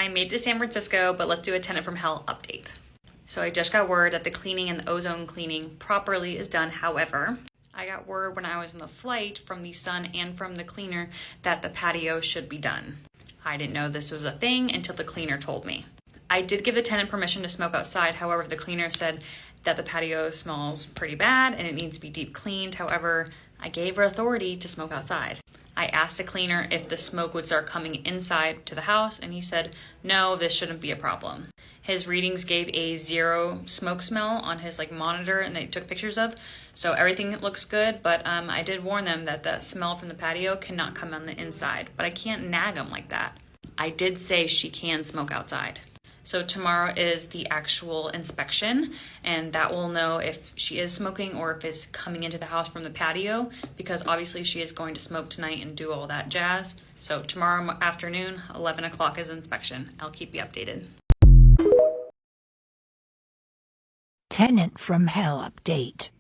I made it to San Francisco, but let's do a tenant from hell update. So I just got word that the cleaning and the ozone cleaning properly is done. However, I got word when I was on the flight from the sun and from the cleaner that the patio should be done. I didn't know this was a thing until the cleaner told me. I did give the tenant permission to smoke outside. However, the cleaner said that the patio smells pretty bad and it needs to be deep cleaned. However, I gave her authority to smoke outside. I asked the cleaner if the smoke would start coming inside to the house, and he said, no, this shouldn't be a problem. His readings gave a 0 smoke smell on his monitor, and they took pictures of, so everything looks good, but I did warn them that the smell from the patio cannot come on the inside, but I can't nag them like that. I did say she can smoke outside. So tomorrow is the actual inspection, and that will know if she is smoking or if it's coming into the house from the patio, because obviously she is going to smoke tonight and do all that jazz. So tomorrow afternoon, 11 o'clock is inspection. I'll keep you updated. Tenant from hell update.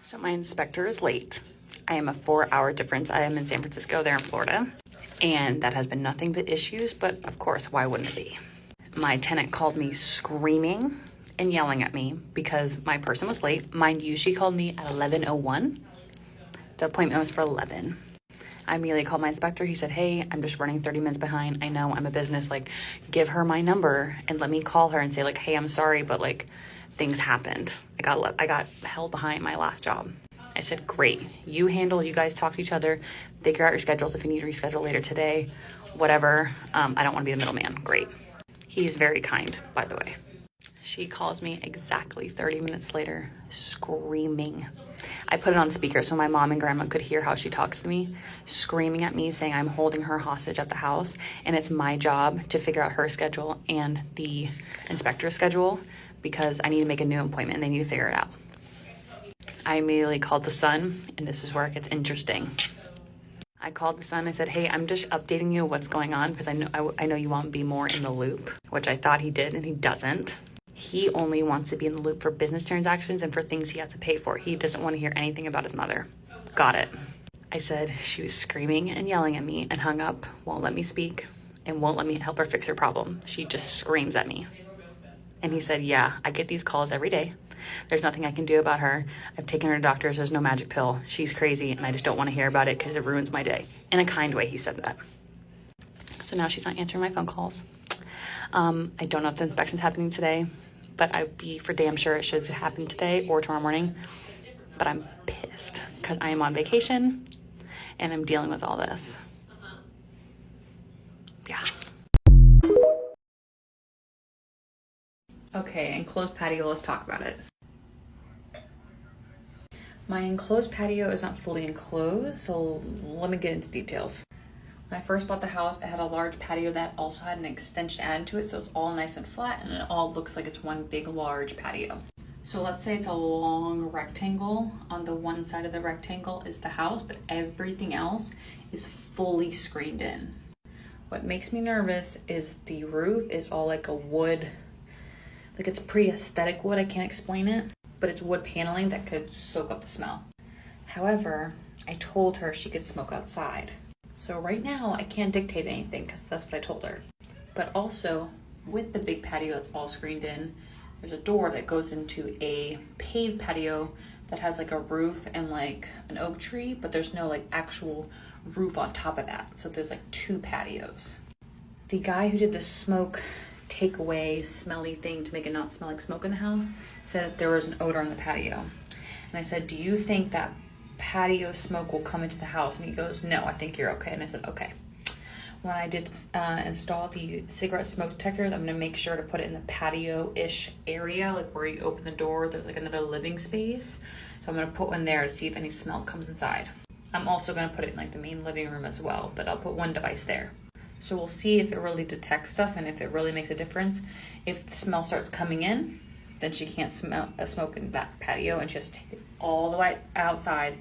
So my inspector is late. I am a 4-hour difference. I am in San Francisco, they're in Florida. And that has been nothing but issues, but of course, why wouldn't it be? My tenant called me screaming and yelling at me because my person was late. Mind you, she called me at 11:01. The appointment was for 11. I immediately called my inspector. He said, hey, I'm just running 30 minutes behind. I know I'm a business, give her my number and let me call her and say hey, I'm sorry, but things happened. I got held behind my last job. I said, great, you guys talk to each other, figure out your schedules if you need to reschedule later today, whatever. I don't want to be the middleman. Great. He's very kind, by the way. She calls me exactly 30 minutes later, screaming. I put it on speaker so my mom and grandma could hear how she talks to me, screaming at me, saying I'm holding her hostage at the house, and it's my job to figure out her schedule and the inspector's schedule because I need to make a new appointment and they need to figure it out. I immediately called the son, and this is where it gets interesting. I called the son. I said, hey, I'm just updating you what's going on because I know you want to be more in the loop, which I thought he did, and he doesn't. He only wants to be in the loop for business transactions and for things he has to pay for. He doesn't want to hear anything about his mother. Got it. I said she was screaming and yelling at me and hung up, won't let me speak, and won't let me help her fix her problem. She just screams at me. And he said, yeah, I get these calls every day. There's nothing I can do about her. I've taken her to doctors. There's no magic pill. She's crazy, and I just don't want to hear about it because it ruins my day. In a kind way, he said that. So now she's not answering my phone calls. I don't know if the inspection's happening today, but I'd be for damn sure it should happen today or tomorrow morning. But I'm pissed because I am on vacation, and I'm dealing with all this. Yeah. Okay, enclosed patio, let's talk about it. My enclosed patio is not fully enclosed, so let me get into details. When I first bought the house, it had a large patio that also had an extension added to it, so it's all nice and flat, and it all looks like it's one big, large patio. So let's say it's a long rectangle. On the one side of the rectangle is the house, but everything else is fully screened in. What makes me nervous is the roof is all a wood, it's pretty aesthetic wood, I can't explain it, but it's wood paneling that could soak up the smell. However, I told her she could smoke outside. So right now I can't dictate anything because that's what I told her. But also with the big patio that's all screened in, there's a door that goes into a paved patio that has a roof and an oak tree, but there's no actual roof on top of that. So there's 2 patios. The guy who did the smoke takeaway smelly thing to make it not smell like smoke in the house said that there was an odor on the patio. And I said, do you think that patio smoke will come into the house? And he goes, no, I think you're okay. And I said, okay. When I did install the cigarette smoke detectors, I'm going to make sure to put it in the patio-ish area, where you open the door, there's another living space. So I'm going to put one there to see if any smell comes inside. I'm also going to put it in the main living room as well, but I'll put one device there. So we'll see if it really detects stuff and if it really makes a difference. If the smell starts coming in, then she can't smoke in that patio, and she has to take it all the way outside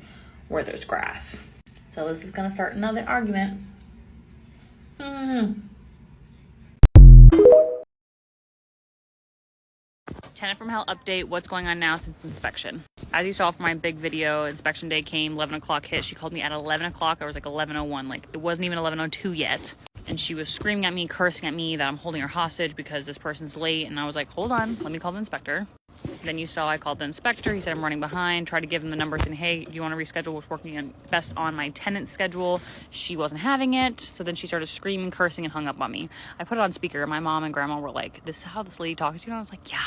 where there's grass. So this is gonna start another argument. Tenant from hell update, what's going on now since inspection? As you saw from my big video, inspection day came, 11 o'clock hit. She called me at 11 o'clock. I was 11:01. It wasn't even 11:02 yet. and she was screaming at me, cursing at me that I'm holding her hostage because this person's late. And I was like, hold on, let me call the inspector. Then you saw I called the inspector. He said I'm running behind. Tried to give him the number saying, hey, do you want to reschedule what's working best on my tenant's schedule? She wasn't having it. So then she started screaming, cursing, and hung up on me. I put it on speaker. My mom and grandma were like, this is how this lady talks to you? And I was like, yeah.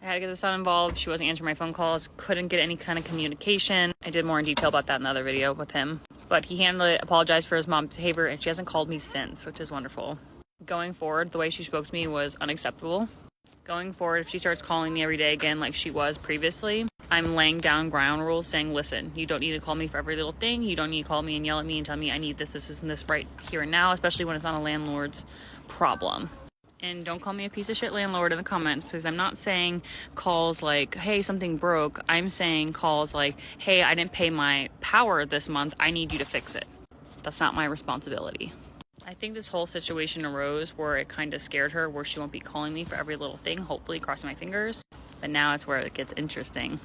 I had to get the son involved. She wasn't answering my phone calls. Couldn't get any kind of communication. I did more in detail about that in the other video with him. But he handled it, apologized for his mom's behavior, and she hasn't called me since, which is wonderful. Going forward, the way she spoke to me was unacceptable. Going forward, if she starts calling me every day again like she was previously, I'm laying down ground rules saying, listen, you don't need to call me for every little thing. You don't need to call me and yell at me and tell me I need this, this, and this right here and now, especially when it's not a landlord's problem. And don't call me a piece of shit landlord in the comments, because I'm not saying calls like, hey, something broke. I'm saying calls like, hey, I didn't pay my power this month. I need you to fix it. That's not my responsibility. I think this whole situation arose where it kind of scared her, where she won't be calling me for every little thing, hopefully, crossing my fingers. But now it's where it gets interesting.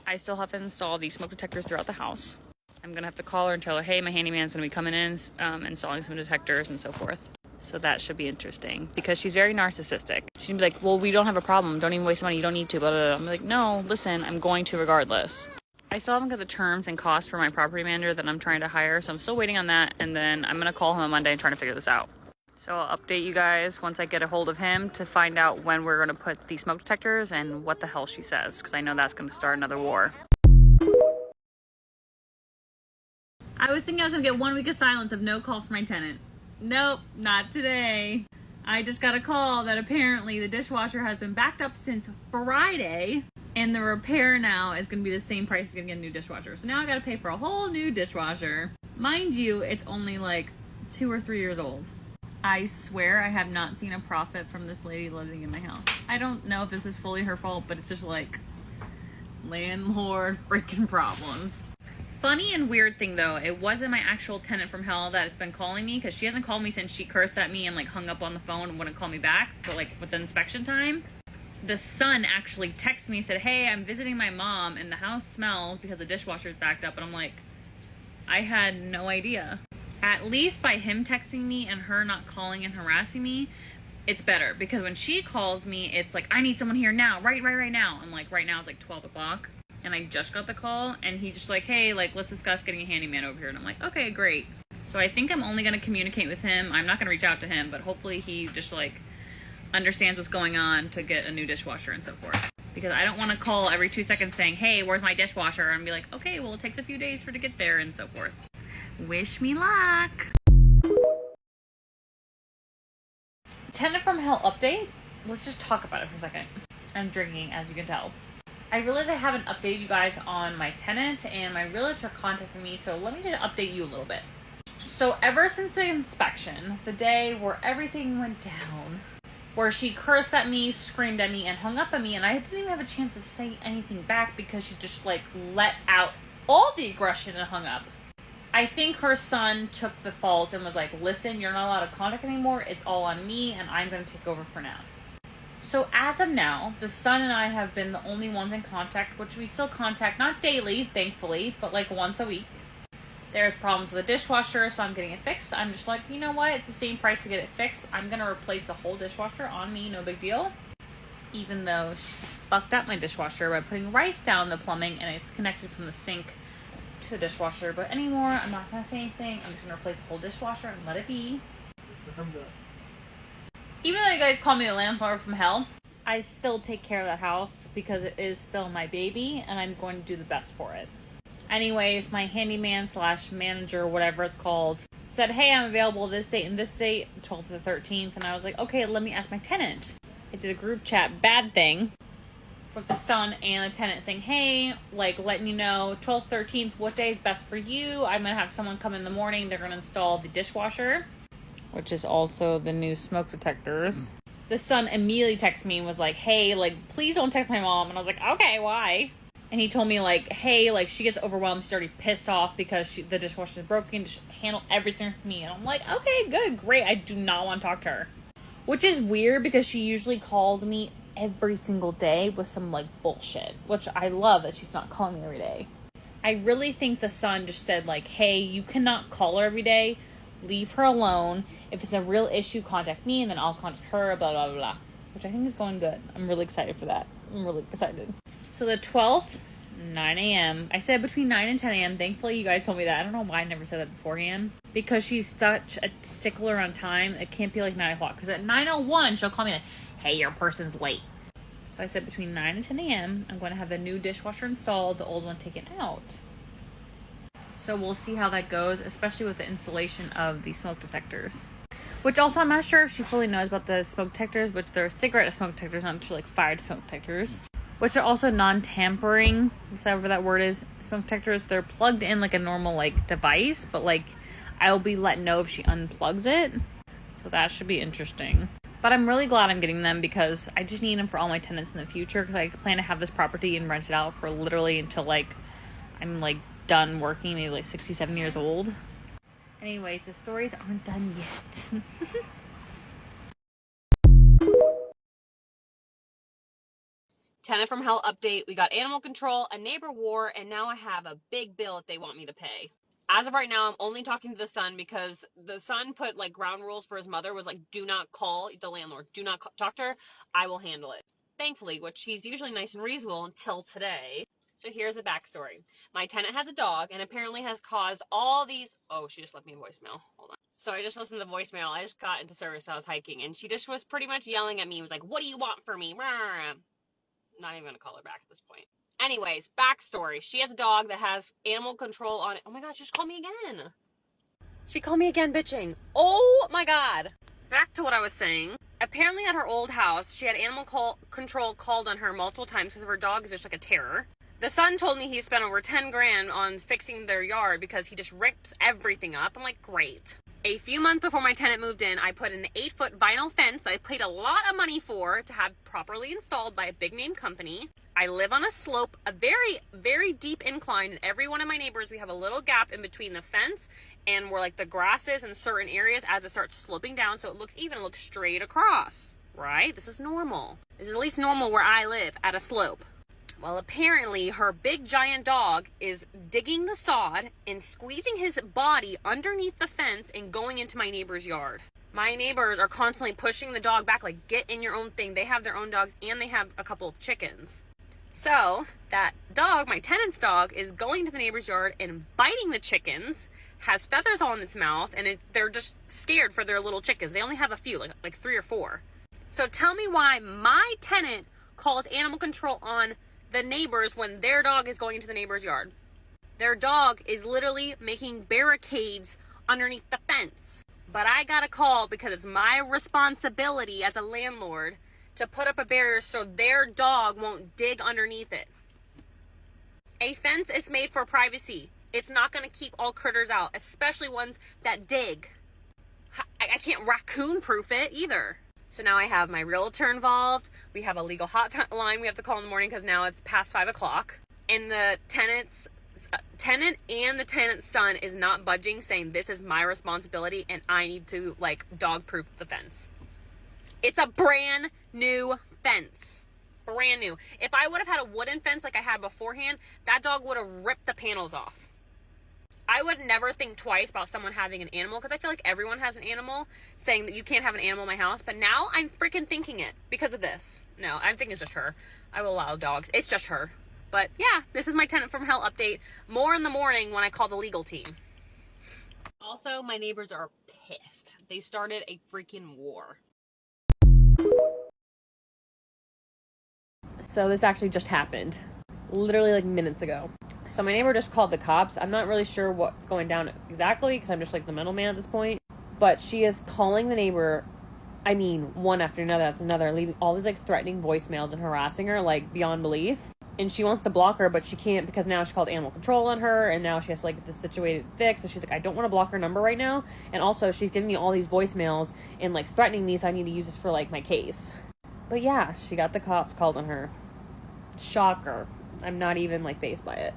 I still have to install these smoke detectors throughout the house. I'm going to have to call her and tell her, hey, my handyman's going to be coming in, installing some detectors and so forth. So that should be interesting, because she's very narcissistic. She'd be like, well, we don't have a problem. Don't even waste money. You don't need to. Blah, blah, blah. I'm like, no, listen, I'm going to regardless. I still haven't got the terms and costs for my property manager that I'm trying to hire. So I'm still waiting on that. And then I'm going to call him on Monday and try to figure this out. So I'll update you guys once I get a hold of him to find out when we're going to put these smoke detectors and what the hell she says, because I know that's going to start another war. I was thinking I was going to get 1 week of silence of no call for my tenant. Nope, not today. I just got a call that apparently the dishwasher has been backed up since Friday, and the repair now is going to be the same price as going to get a new dishwasher. So now I got to pay for a whole new dishwasher. Mind you, it's only like 2 or 3 years old. I swear I have not seen a profit from this lady living in my house. I don't know if this is fully her fault, but it's just like landlord freaking problems. Funny and weird thing though, it wasn't my actual tenant from hell that has been calling me, because she hasn't called me since she cursed at me and like hung up on the phone and wouldn't call me back, but like with the inspection time. The son actually texted me and said, hey, I'm visiting my mom and the house smells because the dishwasher is backed up. And I'm like, I had no idea. At least by him texting me and her not calling and harassing me, it's better, because when she calls me, it's like, I need someone here now, right now. I'm like, right now it's like 12 o'clock. And I just got the call, and he just like, hey, like, let's discuss getting a handyman over here. And I'm like, okay, great. So I think I'm only going to communicate with him. I'm not going to reach out to him, but hopefully he just like understands what's going on to get a new dishwasher and so forth. Because I don't want to call every 2 seconds saying, hey, where's my dishwasher? And be like, okay, well, it takes a few days for it to get there and so forth. Wish me luck. Tenant from Hell update. Let's just talk about it for a second. I'm drinking, as you can tell. I realize I haven't updated you guys on my tenant, and my realtor contacted me, so let me just update you a little bit. So ever since the inspection, the day where everything went down, where she cursed at me, screamed at me, and hung up at me, and I didn't even have a chance to say anything back because she just like let out all the aggression and hung up. I think her son took the fault and was like, listen, you're not allowed to contact anymore. It's all on me, and I'm going to take over for now. So as of now, the son and I have been the only ones in contact, which we still contact, not daily, thankfully, but like once a week. There's problems with the dishwasher, so I'm getting it fixed. I'm just like, you know what? It's the same price to get it fixed. I'm going to replace the whole dishwasher on me, no big deal. Even though she fucked up my dishwasher by putting rice down the plumbing, and it's connected from the sink to the dishwasher. But anymore, I'm not going to say anything. I'm just going to replace the whole dishwasher and let it be. Even though you guys call me the landlord from hell, I still take care of that house because it is still my baby, and I'm going to do the best for it. Anyways, my handyman / manager, whatever it's called, said, hey, I'm available this date and this date, 12th to the 13th. And I was like, okay, let me ask my tenant. I did a group chat bad thing with the son and the tenant saying, hey, like letting you know, 12th, 13th, what day is best for you? I'm going to have someone come in the morning. They're going to install the dishwasher, which is also the new smoke detectors. The son immediately texted me and was like, hey, like, please don't text my mom. And I was like, okay, why? And he told me, like, hey, like, she gets overwhelmed. She's already pissed off because the dishwasher is broken. Just handle everything for me. And I'm like, okay, good, great. I do not want to talk to her. Which is weird because she usually called me every single day with some, like, bullshit. Which I love that she's not calling me every day. I really think the son just said, like, hey, you cannot call her every day, leave her alone. If it's a real issue, contact me, and then I'll contact her, blah, blah, blah. Which I think is going good. I'm really excited for that. I'm really excited. So the 12th, 9 a.m. I said between 9 and 10 a.m. Thankfully, you guys told me that. I don't know why I never said that beforehand. Because she's such a stickler on time. It can't be like 9 o'clock. Because at 9:01, she'll call me like, hey, your person's late. But I said between 9 and 10 a.m. I'm going to have the new dishwasher installed, the old one taken out. So we'll see how that goes, especially with the installation of the smoke detectors. Which also, I'm not sure if she fully knows about the smoke detectors, which they're cigarette smoke detectors, not just like fire smoke detectors. Which are also non-tampering, whatever that word is, smoke detectors. They're plugged in like a normal like device, but like I'll be let know if she unplugs it. So that should be interesting. But I'm really glad I'm getting them because I just need them for all my tenants in the future. Because I plan to have this property and rent it out for literally until like I'm like done working, maybe like 67 years old. Anyways, the stories aren't done yet. Tenant from Hell update. We got animal control, a neighbor war, and now I have a big bill that they want me to pay. As of right now, I'm only talking to the son because the son put like ground rules for his mother, was like, do not call the landlord, do not talk to her, I will handle it. Thankfully, which he's usually nice and reasonable until today. So here's a backstory. My tenant has a dog and apparently has caused all these, oh, she just left me a voicemail. Hold on. So I just listened to the voicemail. I just got into service. I was hiking and she just was pretty much yelling at me. Was like, what do you want from me? Not even gonna call her back at this point. Anyways, backstory. She has a dog that has animal control on it. Oh my god, she just called me again. She called me again, bitching. Oh my god. Back to what I was saying. Apparently at her old house, she had animal control called on her multiple times because her dog is just like a terror. The son told me he spent over 10 grand on fixing their yard because he just rips everything up. I'm like, great. A few months before my tenant moved in, I put an 8-foot vinyl fence that I paid a lot of money for to have properly installed by a big name company. I live on a slope, a very, very deep incline, and every one of my neighbors, we have a little gap in between the fence and where like the grass is in certain areas as it starts sloping down so it looks even, it looks straight across, right? This is normal. This is at least normal where I live, at a slope. Well, apparently her big giant dog is digging the sod and squeezing his body underneath the fence and going into my neighbor's yard. My neighbors are constantly pushing the dog back, like, get in your own thing. They have their own dogs and they have a couple of chickens. So that dog, my tenant's dog, is going to the neighbor's yard and biting the chickens, has feathers all in its mouth, and they're just scared for their little chickens. They only have a few, like 3 or 4. So tell me why my tenant calls animal control on the neighbors when their dog is going into the neighbor's yard. Their dog is literally making barricades underneath the fence. But I got a call because it's my responsibility as a landlord to put up a barrier so their dog won't dig underneath it. A fence is made for privacy. It's not going to keep all critters out, especially ones that dig. I can't raccoon proof it either. So now I have my realtor involved. We have a legal hotline we have to call in the morning because now it's past 5 o'clock. And the tenant and the tenant's son is not budging, saying this is my responsibility and I need to like dog proof the fence. It's a brand new fence. Brand new. If I would have had a wooden fence like I had beforehand, that dog would have ripped the panels off. I would never think twice about someone having an animal because I feel like everyone has an animal, saying that you can't have an animal in my house. But now I'm freaking thinking it because of this. No, I think it's just her. I will allow dogs. It's just her. But yeah, this is my tenant from hell update. More in the morning when I call the legal team. Also, my neighbors are pissed. They started a freaking war. So this actually just happened. Literally like minutes ago. So my neighbor just called the cops. I'm not really sure what's going down exactly because I'm just like the middleman at this point. But she is calling the neighbor, I mean, one after another, leaving all these like threatening voicemails and harassing her like beyond belief. And she wants to block her, but she can't because now she called animal control on her and now she has to like get this situated fixed. So she's like, I don't want to block her number right now. And also she's giving me all these voicemails and like threatening me, so I need to use this for like my case. But yeah, she got the cops called on her. Shocker. I'm not even like fazed by it.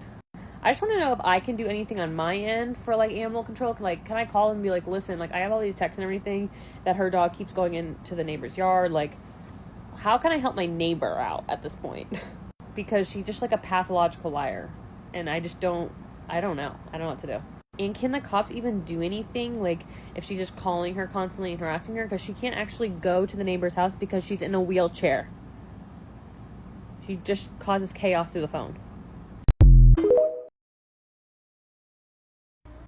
I just want to know if I can do anything on my end for like animal control. Like, can I call and be like, listen, like I have all these texts and everything that her dog keeps going into the neighbor's yard. Like, how can I help my neighbor out at this point? Because she's just like a pathological liar. And I don't know. I don't know what to do. And can the cops even do anything? Like, if she's just calling her constantly and harassing her? Because she can't actually go to the neighbor's house because she's in a wheelchair. She just causes chaos through the phone.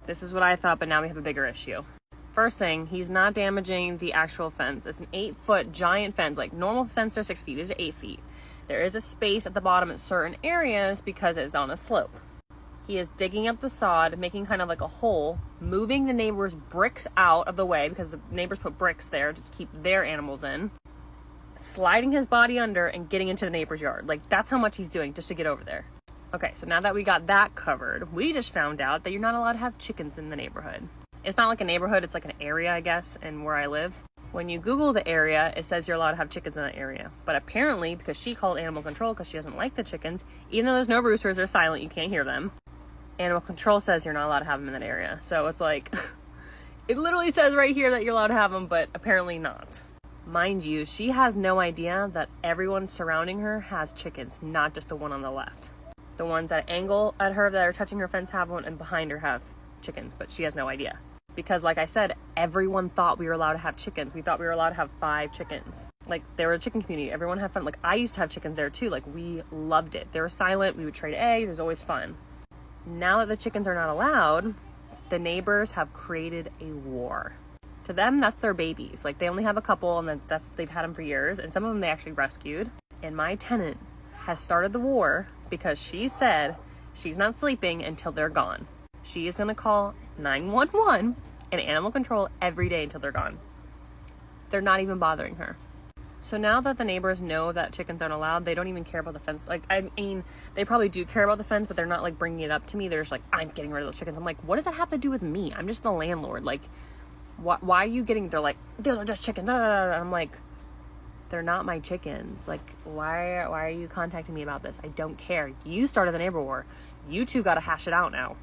This is what I thought, but now we have a bigger issue. First thing, he's not damaging the actual fence. It's an 8-foot giant fence. Like, normal fence are 6 feet. These are 8 feet. There is a space at the bottom in certain areas because it's on a slope. He is digging up the sod, making kind of like a hole, moving the neighbor's bricks out of the way because the neighbors put bricks there to keep their animals in, sliding his body under and getting into the neighbor's yard. Like, that's how much he's doing just to get over there. Okay, so now that we got that covered, we just found out that you're not allowed to have chickens in the neighborhood. It's not like a neighborhood, it's like an area, I guess, and where I live. When you Google the area, it says you're allowed to have chickens in that area. But apparently, because she called animal control because she doesn't like the chickens, even though there's no roosters, they're silent, you can't hear them. Animal control says you're not allowed to have them in that area. So it's like, it literally says right here that you're allowed to have them, but apparently not. Mind you, she has no idea that everyone surrounding her has chickens, not just the one on the left. The ones that angle at her that are touching her fence have one, and behind her have chickens, but she has no idea. Because like I said, everyone thought we were allowed to have chickens. We thought we were allowed to have 5 chickens. Like, they were a chicken community. Everyone had fun. Like, I used to have chickens there too. Like, we loved it. They were silent. We would trade eggs. It was always fun. Now that the chickens are not allowed, the neighbors have created a war. To them, that's their babies. Like, they only have a couple, and they've had them for years, and some of them they actually rescued. And my tenant has started the war because she said she's not sleeping until they're gone. She is going to call 911 and animal control every day until they're gone. They're not even bothering her. So now that the neighbors know that chickens aren't allowed, they don't even care about the fence. Like, I mean, they probably do care about the fence, but they're not like bringing it up to me. They're just like, I'm getting rid of those chickens. I'm like, what does that have to do with me? I'm just the landlord. Like, why are you getting, they're like, those are just chickens. I'm like, they're not my chickens. Like, why are you contacting me about this? I don't care. You started the neighbor war. You two got to hash it out now.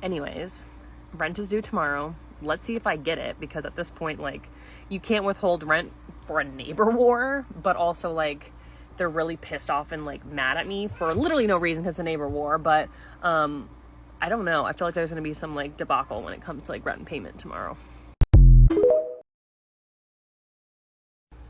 Anyways, rent is due tomorrow. Let's see if I get it, because at this point, like, you can't withhold rent for a neighbor war, but also, like, they're really pissed off and, like, mad at me for literally no reason because it's a neighbor war. But I don't know. I feel like there's going to be some, like, debacle when it comes to, like, rent and payment tomorrow.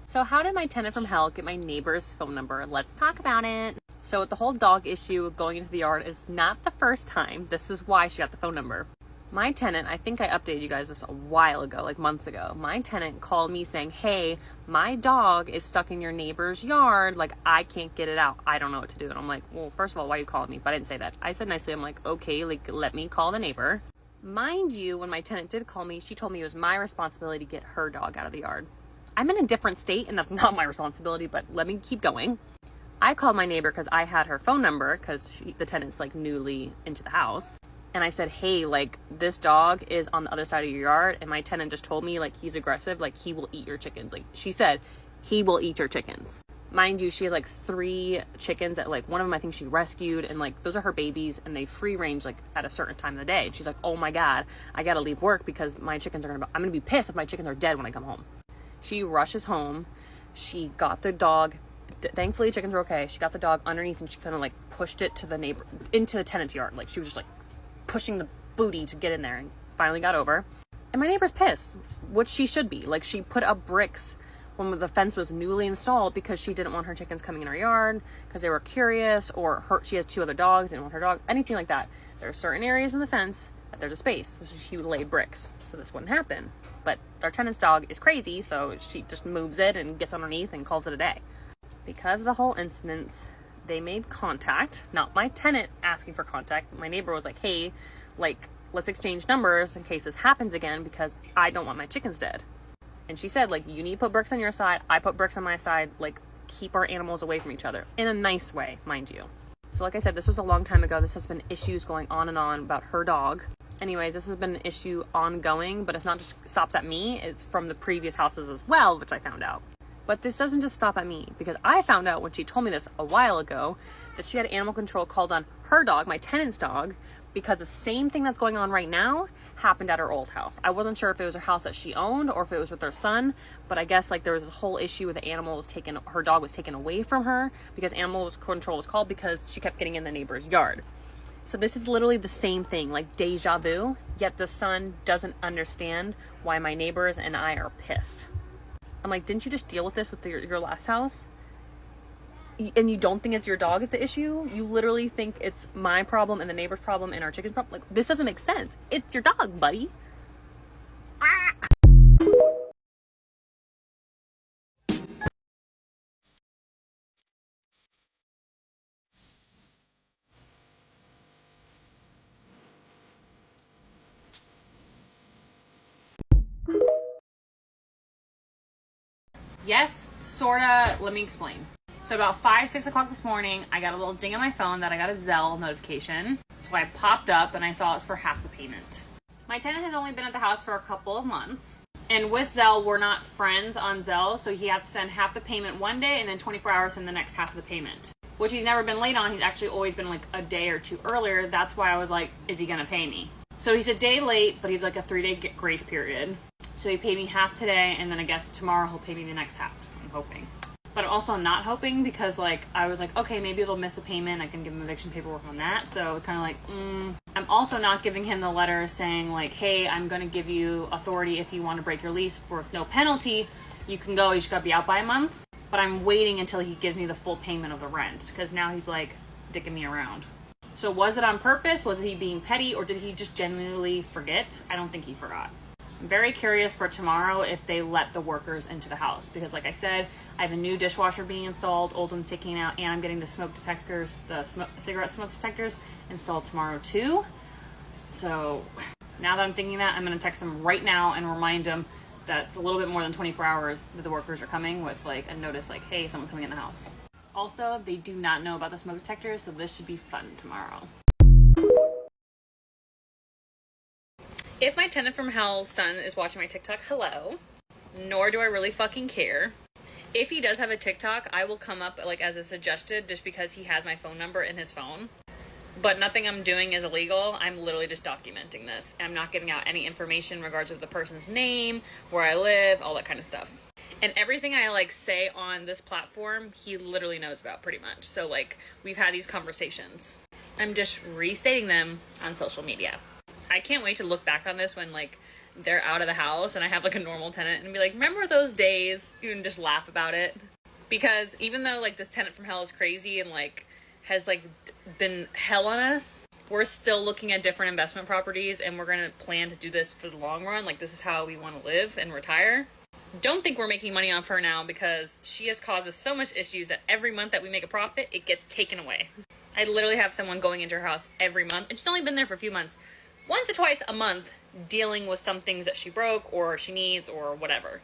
So how did my tenant from hell get my neighbor's phone number? Let's talk about it. So with the whole dog issue going into the yard is not the first time. This is why she got the phone number. My tenant, I think I updated you guys this a while ago, like months ago. My tenant called me saying, hey, my dog is stuck in your neighbor's yard. Like, I can't get it out. I don't know what to do. And I'm like, well, first of all, why are you calling me? But I didn't say that. I said nicely, I'm like, okay, like, let me call the neighbor. Mind you, when my tenant did call me, she told me it was my responsibility to get her dog out of the yard. I'm in a different state and that's not my responsibility, but let me keep going. I called my neighbor because I had her phone number because the tenant's like newly into the house. And I said, hey, like, this dog is on the other side of your yard. And my tenant just told me, like, he's aggressive. Like, he will eat your chickens. Like, she said, he will eat your chickens. Mind you, she has like 3 chickens that, like, one of them I think she rescued. And, like, those are her babies. And they free range, like, at a certain time of the day. And she's like, oh my God, I got to leave work because my chickens are I'm going to be pissed if my chickens are dead when I come home. She rushes home. She got the dog. Thankfully, chickens were okay. She got the dog underneath and she kind of like pushed it to the neighbor, into the tenant's yard. Like, she was just like pushing the booty to get in there, and finally got over. And my neighbor's pissed, which she should be. Like, she put up bricks when the fence was newly installed because she didn't want her chickens coming in her yard because they were curious, or she has 2 other dogs, didn't want her dog, anything like that. There are certain areas in the fence that there's a space, so she laid bricks so this wouldn't happen. But our tenant's dog is crazy, so she just moves it and gets underneath and calls it a day. Because of the whole incident, they made contact, not my tenant asking for contact. My neighbor was like, hey, like, let's exchange numbers in case this happens again because I don't want my chickens dead. And she said, like, you need to put bricks on your side, I put bricks on my side, like, keep our animals away from each other. In a nice way, mind you. So like I said, this was a long time ago. This has been issues going on and on about her dog. Anyways, this has been an issue ongoing, but it's not just stops at me. It's from the previous houses as well, which I found out. But this doesn't just stop at me, because I found out when she told me this a while ago that she had animal control called on her dog, my tenant's dog, because the same thing that's going on right now happened at her old house. I wasn't sure if it was her house that she owned or if it was with her son, but I guess like there was a whole issue with the animal was taken, her dog was taken away from her because animal control was called because she kept getting in the neighbor's yard. So this is literally the same thing, like deja vu, yet the son doesn't understand why my neighbors and I are pissed. I'm like, didn't you just deal with this with your last house? And you don't think it's your dog is the issue? You literally think it's my problem and the neighbor's problem and our chicken's problem? Like, this doesn't make sense. It's your dog, buddy. Ah! Yes, sorta. Let me explain. So about 5, 6 o'clock this morning, I got a little ding on my phone that I got a Zelle notification. So I popped up and I saw it's for half the payment. My tenant has only been at the house for a couple of months. And with Zelle, we're not friends on Zelle, so he has to send half the payment one day and then 24 hours in the next half of the payment. Which he's never been late on. He's actually always been like a day or two earlier. That's why I was like, is he gonna pay me? So he's a day late, but he's like a 3-day grace period. So he paid me half today, and then I guess tomorrow he'll pay me the next half. I'm hoping. But I'm also not hoping because like I was like, okay, maybe they'll miss a payment. I can give him eviction paperwork on that. So it's kind of like, I'm also not giving him the letter saying like, hey, I'm going to give you authority if you want to break your lease for no penalty. You can go. You just got to be out by a month. But I'm waiting until he gives me the full payment of the rent because now he's like dicking me around. So was it on purpose? Was he being petty, or did he just genuinely forget? I don't think he forgot. I'm very curious for tomorrow if they let the workers into the house because like I said, I have a new dishwasher being installed, old one's taking out, and I'm getting the smoke detectors, cigarette smoke detectors installed tomorrow too. So now that I'm thinking that, I'm going to text them right now and remind them that it's a little bit more than 24 hours that the workers are coming with like a notice like, hey, someone's coming in the house. Also, they do not know about the smoke detectors, so this should be fun tomorrow. If my tenant from hell's son is watching my TikTok, hello. Nor do I really fucking care. If he does have a TikTok, I will come up like as a suggested just because he has my phone number in his phone. But nothing I'm doing is illegal. I'm literally just documenting this. I'm not giving out any information in regards of the person's name, where I live, all that kind of stuff. And everything I like say on this platform, he literally knows about pretty much. So like we've had these conversations. I'm just restating them on social media. I can't wait to look back on this when like they're out of the house and I have like a normal tenant and be like, remember those days? You can just laugh about it. Because even though like this tenant from hell is crazy and like has like been hell on us, we're still looking at different investment properties and we're going to plan to do this for the long run. Like this is how we want to live and retire. Don't think we're making money off her now because she has caused us so much issues that every month that we make a profit, it gets taken away. I literally have someone going into her house every month and she's only been there for a few months. Once or twice a month dealing with some things that she broke or she needs or whatever.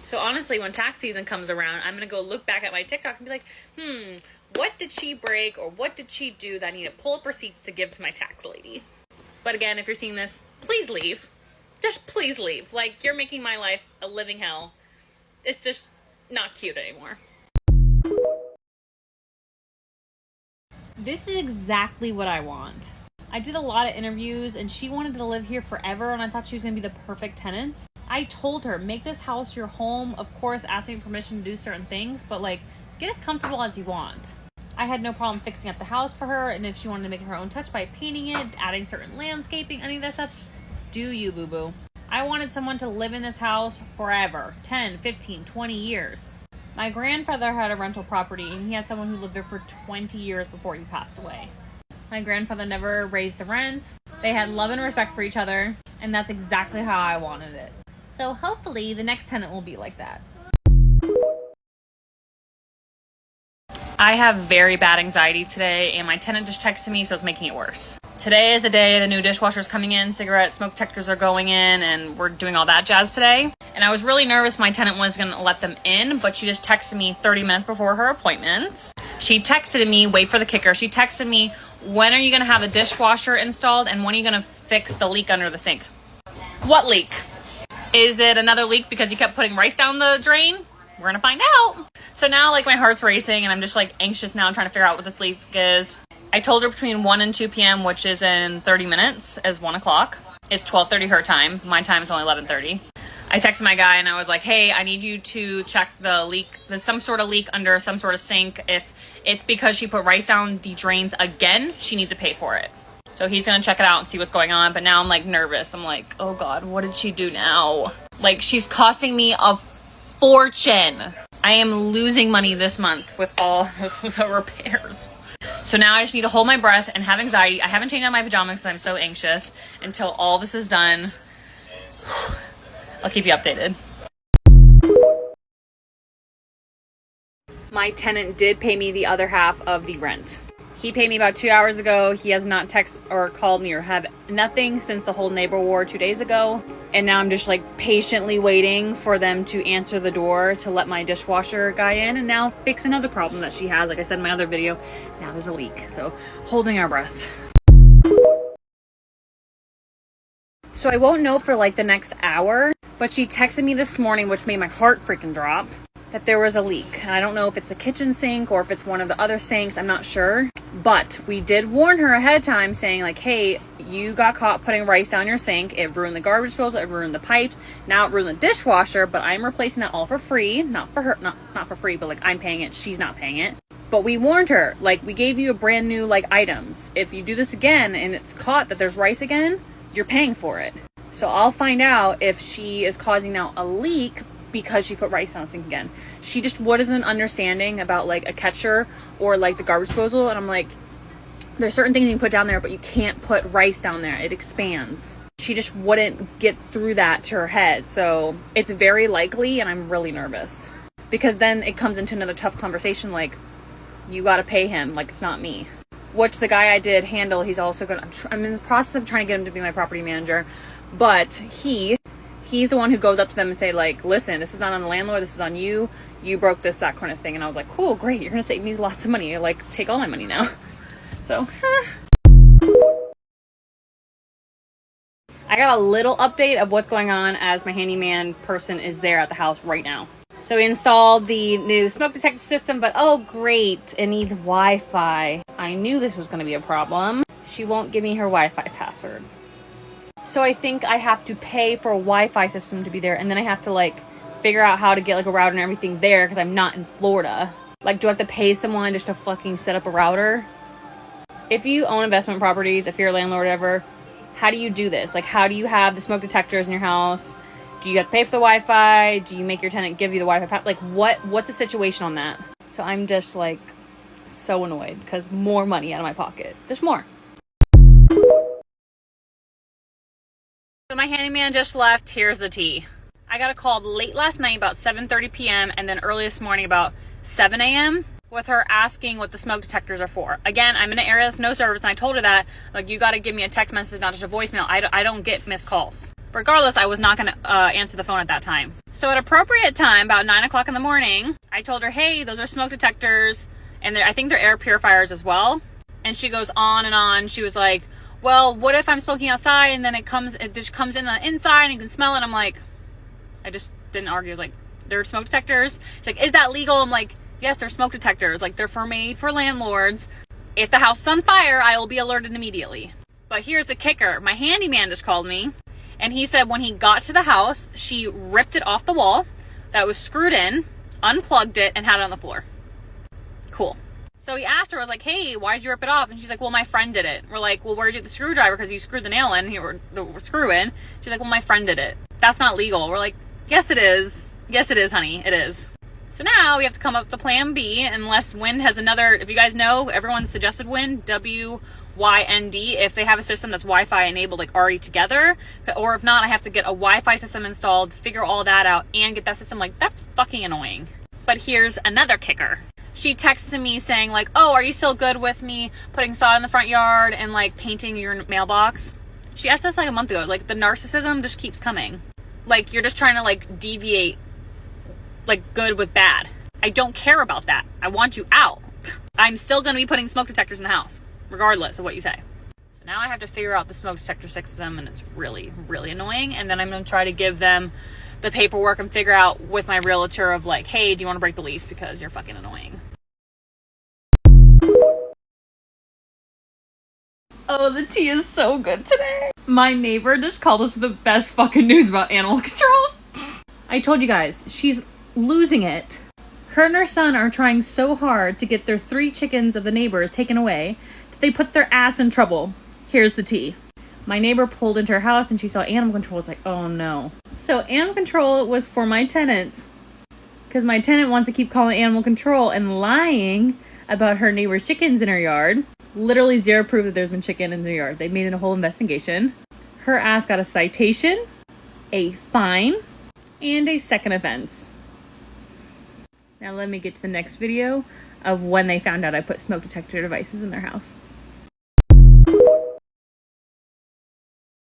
So honestly, when tax season comes around, I'm going to go look back at my TikToks and be like, what did she break or what did she do that I need to pull up receipts to give to my tax lady? But again, if you're seeing this, please leave. Just please leave. Like, you're making my life a living hell. It's just not cute anymore. This is exactly what I want. I did a lot of interviews and she wanted to live here forever and I thought she was going to be the perfect tenant. I told her, make this house your home. Of course, asking permission to do certain things, but like, get as comfortable as you want. I had no problem fixing up the house for her, and if she wanted to make her own touch by painting it, adding certain landscaping, any of that stuff, do you, boo-boo. I wanted someone to live in this house forever, 10, 15, 20 years. My grandfather had a rental property and he had someone who lived there for 20 years before he passed away. My grandfather never raised the rent. They had love and respect for each other, and that's exactly how I wanted it. So hopefully the next tenant will be like that. I have very bad anxiety today, and my tenant just texted me, so it's making it worse. Today is the day the new dishwasher's coming in, cigarette smoke detectors are going in, and we're doing all that jazz today. And I was really nervous my tenant was going to let them in, but she just texted me 30 minutes before her appointment. She texted me, wait for the kicker, she texted me, when are you going to have the dishwasher installed, and when are you going to fix the leak under the sink? What leak? Is it another leak because you kept putting rice down the drain? We're gonna find out. So now like my heart's racing and I'm just like anxious now trying to figure out what this leak is. I told her between 1 and 2 p.m., which is in 30 minutes, is 1 o'clock. It's 12:30 her time. My time is only 11:30. I texted my guy and I was like, hey, I need you to check the leak. There's some sort of leak under some sort of sink. If it's because she put rice down the drains again, she needs to pay for it. So he's gonna check it out and see what's going on. But now I'm like nervous. I'm like, oh God, what did she do now? Like, she's costing me a fortune. I am losing money this month with all the repairs. So now I just need to hold my breath and have anxiety. I haven't changed out my pajamas because I'm so anxious until all this is done. I'll keep you updated. My tenant did pay me the other half of the rent. He paid me about 2 hours ago. He has not texted or called me or have nothing since the whole neighbor war 2 days ago. And now I'm just like patiently waiting for them to answer the door to let my dishwasher guy in and now fix another problem that she has. Like I said in my other video, now there's a leak. So holding our breath. So I won't know for like the next hour, but she texted me this morning, which made my heart freaking drop, that there was a leak. And I don't know if it's a kitchen sink or if it's one of the other sinks. I'm not sure. But we did warn her ahead of time saying like, hey, you got caught putting rice down your sink. It ruined the garbage disposal. It ruined the pipes. Now it ruined the dishwasher, but I'm replacing that all for free. Not for her, not for free, but like I'm paying it. She's not paying it. But we warned her, like we gave you a brand new like items. If you do this again and it's caught that there's rice again, you're paying for it. So I'll find out if she is causing now a leak because she put rice down the sink again. She just wasn't understanding about like a catcher or like the garbage disposal. And I'm like, there's certain things you can put down there, but you can't put rice down there. It expands. She just wouldn't get through that to her head. So it's very likely, and I'm really nervous. Because then it comes into another tough conversation like, you got to pay him, like it's not me. Which the guy I did handle, he's also going to, I'm in the process of trying to get him to be my property manager. But he's the one who goes up to them and say like, listen, this is not on the landlord, this is on you. You broke this, that kind of thing. And I was like, cool, great. You're going to save me lots of money. You're like, take all my money now. So, I got a little update of what's going on as my handyman person is there at the house right now. So we installed the new smoke detector system, but oh great, it needs Wi-Fi. I knew this was going to be a problem. She won't give me her Wi-Fi password. So I think I have to pay for a Wi-Fi system to be there, and then I have to like figure out how to get like a router and everything there because I'm not in Florida. Like, do I have to pay someone just to fucking set up a router? If you own investment properties, if you're a landlord ever, how do you do this? Like, how do you have the smoke detectors in your house? Do you have to pay for the Wi-Fi? Do you make your tenant give you the Wi-Fi? Like, what's the situation on that? So I'm just like so annoyed because more money out of my pocket. There's more. So my handyman just left. Here's the tea. I got a call late last night about 7:30 p.m. and then early this morning about 7 a.m. with her asking what the smoke detectors are for. Again, I'm in an area that's no service, and I told her that, like, you got to give me a text message, not just a voicemail. I don't get missed calls. Regardless, I was not going to answer the phone at that time. So at appropriate time, about 9 o'clock in the morning, I told her, hey, those are smoke detectors, and I think they're air purifiers as well. And she goes on and on. She was like, well, what if I'm smoking outside and then it just comes in the inside and you can smell it? I'm like, I just didn't argue. I was like, they're smoke detectors. She's like, is that legal? I'm like, yes, they're smoke detectors. Like, they're made for landlords. If the house is on fire, I will be alerted immediately. But here's the kicker. My handyman just called me, and he said when he got to the house, she ripped it off the wall that was screwed in, unplugged it, and had it on the floor. Cool. So he asked her, I was like, hey, why'd you rip it off? And she's like, well, my friend did it. We're like, well, where'd you get the screwdriver? Because you screwed the nail in, or the screw in. She's like, well, my friend did it. That's not legal. We're like, yes, it is. Yes, it is, honey. It is. So now we have to come up with plan B, unless Wind has another, if you guys know, everyone's suggested Wind, W-Y-N-D, if they have a system that's Wi-Fi enabled, like already together, or if not, I have to get a Wi-Fi system installed, figure all that out, and get that system. Like, that's fucking annoying. But here's another kicker. She texted me saying like, oh, are you still good with me putting sod in the front yard and like painting your mailbox? She asked us like a month ago. Like, the narcissism just keeps coming. Like, you're just trying to like deviate like good with bad. I don't care about that. I want you out. I'm still going to be putting smoke detectors in the house, regardless of what you say. So now I have to figure out the smoke detector system, and it's really, really annoying. And then I'm going to try to give them the paperwork and figure out with my realtor of like, hey, do you want to break the lease because you're fucking annoying? Oh, the tea is so good today. My neighbor just called us with the best fucking news about animal control. I told you guys, she's losing it. Her and her son are trying so hard to get their 3 chickens of the neighbors taken away that they put their ass in trouble. Here's the tea. My neighbor pulled into her house and she saw animal control. It's like, oh no. So animal control was for my tenant, because my tenant wants to keep calling animal control and lying about her neighbor's chickens in her yard. Literally zero proof that there's been chicken in their yard. They made it a whole investigation. Her ass got a citation, a fine, and a second offense. Now let me get to the next video of when they found out I put smoke detector devices in their house.